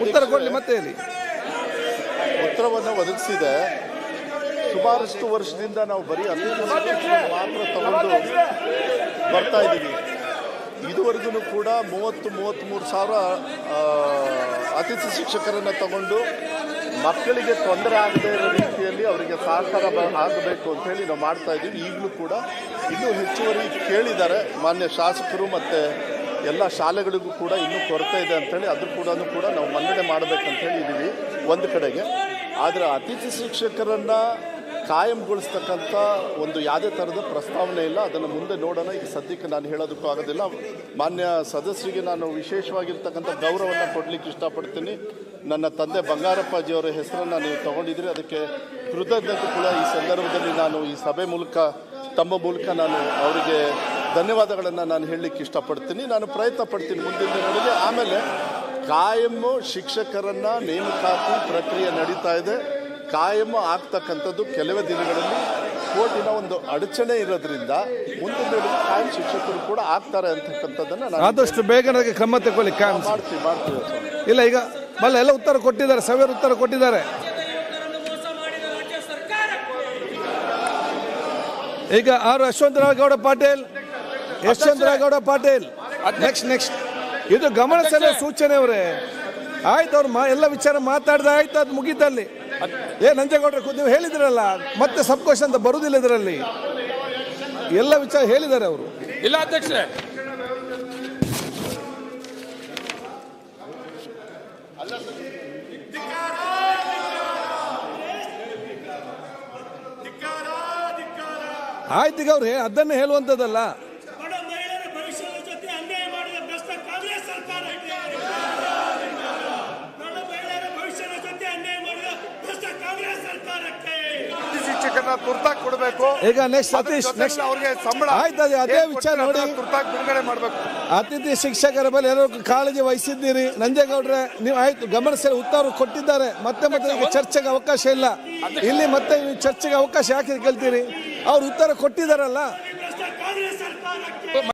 ಉತ್ತರ ಕೊಡಲಿ ಮತ್ತೆ ಹೇಳಿ. ಉತ್ತರವನ್ನು ಒದಗಿಸಿದೆ. ಸುಮಾರಷ್ಟು ವರ್ಷದಿಂದ ನಾವು ಬರೀ ಮಾತ್ರ ತಗೊಂಡು ಬರ್ತಾ ಇದ್ದೀವಿ. ಇದುವರೆಗೂ ಕೂಡ 33 ಸಾವಿರ ಅತಿಥಿ ಶಿಕ್ಷಕರನ್ನು ತಗೊಂಡು ಮಕ್ಕಳಿಗೆ ತೊಂದರೆ ಆಗದೇ ಇರೋ ರೀತಿಯಲ್ಲಿ ಅವರಿಗೆ ಸಹಕಾರ ಆಗಬೇಕು ಅಂತ ಹೇಳಿ ನಾವು ಮಾಡ್ತಾ ಇದ್ದೀವಿ. ಈಗಲೂ ಕೂಡ ಇನ್ನೂ ಹೆಚ್ಚುವರಿ ಕೇಳಿದ್ದಾರೆ ಮಾನ್ಯ ಶಾಸಕರು ಮತ್ತು ಎಲ್ಲ ಶಾಲೆಗಳಿಗೂ ಕೂಡ ಇನ್ನೂ ಕೊರತೆ ಇದೆ ಅಂಥೇಳಿ ಅದ್ರ ಕೂಡ ನಾವು ಮನ್ನಣೆ ಮಾಡಬೇಕಂತೇಳಿ ಇದ್ದೀವಿ ಒಂದು ಕಡೆಗೆ. ಆದರೆ ಅತಿಥಿ ಶಿಕ್ಷಕರನ್ನು ಕಾಯಂಗೊಳಿಸ್ತಕ್ಕಂಥ ಒಂದು ಯಾವುದೇ ಥರದ ಪ್ರಸ್ತಾವನೆ ಇಲ್ಲ. ಅದನ್ನು ಮುಂದೆ ನೋಡೋಣ. ಈಗ ಸದ್ಯಕ್ಕೆ ನಾನು ಹೇಳೋದಕ್ಕೂ ಆಗೋದಿಲ್ಲ. ಮಾನ್ಯ ಸದಸ್ಯರಿಗೆ ನಾನು ವಿಶೇಷವಾಗಿರ್ತಕ್ಕಂಥ ಗೌರವವನ್ನು ಕೊಡಲಿಕ್ಕೆ ಇಷ್ಟಪಡ್ತೀನಿ. ನನ್ನ ತಂದೆ ಬಂಗಾರಪ್ಪಾಜಿಯವರ ಹೆಸರನ್ನು ನೀವು ತಗೊಂಡಿದ್ದೀರಿ, ಅದಕ್ಕೆ ಕೃತಜ್ಞತೆ ಕೂಡ ಈ ಸಂದರ್ಭದಲ್ಲಿ ನಾನು ಈ ಸಭೆ ಮೂಲಕ ತಮ್ಮ ಮೂಲಕ ನಾನು ಅವರಿಗೆ ಧನ್ಯವಾದಗಳನ್ನು ನಾನು ಹೇಳಲಿಕ್ಕೆ ಇಷ್ಟಪಡ್ತೀನಿ. ನಾನು ಪ್ರಯತ್ನ ಪಡ್ತೀನಿ ಮುಂದಿನ ದಿನಗಳಲ್ಲಿ. ಆಮೇಲೆ ಕಾಯಂ ಶಿಕ್ಷಕರನ್ನು ನೇಮಕಾತಿ ಪ್ರಕ್ರಿಯೆ ನಡೀತಾ ಇದೆ. ಕಾಯಂ ಆಗ್ತಕ್ಕಂಥದ್ದು ಕೆಲವೇ ದಿನಗಳಲ್ಲಿ ಕೋರ್ಟಿನ ಒಂದು ಅಡಚಣೆ ಇರೋದ್ರಿಂದ ಮುಂದಿನ ದಿನಗಳಲ್ಲಿ ಕಾಯಂ ಶಿಕ್ಷಕರು ಕೂಡ ಆಗ್ತಾರೆ ಅಂತಕ್ಕಂಥದ್ದನ್ನು ನಾನು ಆದಷ್ಟು ಬೇಗ ಕ್ರಮ ತಗೊಳ್ಳಿ. ಮಾಡ್ತೀವಿ. ಇಲ್ಲ ಈಗ ಎಲ್ಲ ಉತ್ತರ ಕೊಟ್ಟಿದ್ದಾರೆ, ಸವಿಯರ್ ಉತ್ತರ ಕೊಟ್ಟಿದ್ದಾರೆ. ಈಗ ಆರು ಯಶವಂತರಾವ್ ಪಾಟೀಲ್ ನೆಕ್ಸ್ಟ್ ಇದು ಗಮನ ಸೆಳೆಯುವ ಸೂಚನೆ ಅವರೇ. ಆಯ್ತು, ಅವ್ರು ಎಲ್ಲ ವಿಚಾರ ಮಾತಾಡ್ದ ಆಯ್ತು, ಅದು ಮುಗೀತಲ್ಲಿ. ನಂಜೇಗೌಡರು ನೀವು ಹೇಳಿದ್ರಲ್ಲ, ಮತ್ತೆ ಸಬ್ಕೋಶ ಅಂತ ಬರುವುದಿಲ್ಲ ಇದರಲ್ಲಿ. ಎಲ್ಲ ವಿಚಾರ ಹೇಳಿದ್ದಾರೆ ಅವರು. ಇಲ್ಲ ಅಧ್ಯಕ್ಷರೇ, ಆಯ್ತು, ಈಗ ಅವ್ರು ಅದನ್ನೇ ಹೇಳುವಂಥದ್ದಲ್ಲ. ಶಿಕ್ಷಕರನ್ನ ತುರ್ತಾಗಿ ಕೊಡಬೇಕು. ಈಗ ನೆಕ್ಸ್ಟ್ ಸತೀಶ್ ಅವ್ರಿಗೆ ಸಂಬಳ ಆಯ್ತು, ಅದೇ ವಿಚಾರ ನೋಡಿ. ತುರ್ತಾಗಿ ಬಿಡುಗಡೆ ಮಾಡಬೇಕು. ಅತಿಥಿ ಶಿಕ್ಷಕರ ಮೇಲೆ ಎಲ್ಲರೂ ಕಾಳಜಿ ವಹಿಸಿದ್ದೀರಿ. ನಂಜೇಗೌಡ್ರೆ ನೀವು ಆಯ್ತು, ಗಮನ ಸೆಳೆ ಉತ್ತರ ಕೊಟ್ಟಿದ್ದಾರೆ. ಮತ್ತೆ ಈಗ ಚರ್ಚೆಗೆ ಅವಕಾಶ ಇಲ್ಲ ಇಲ್ಲಿ. ಮತ್ತೆ ನೀವು ಚರ್ಚೆಗೆ ಅವಕಾಶ ಯಾಕೆ ಕೇಳ್ತೀರಿ? ಅವ್ರು ಉತ್ತರ ಕೊಟ್ಟಿದ್ದಾರಲ್ಲ.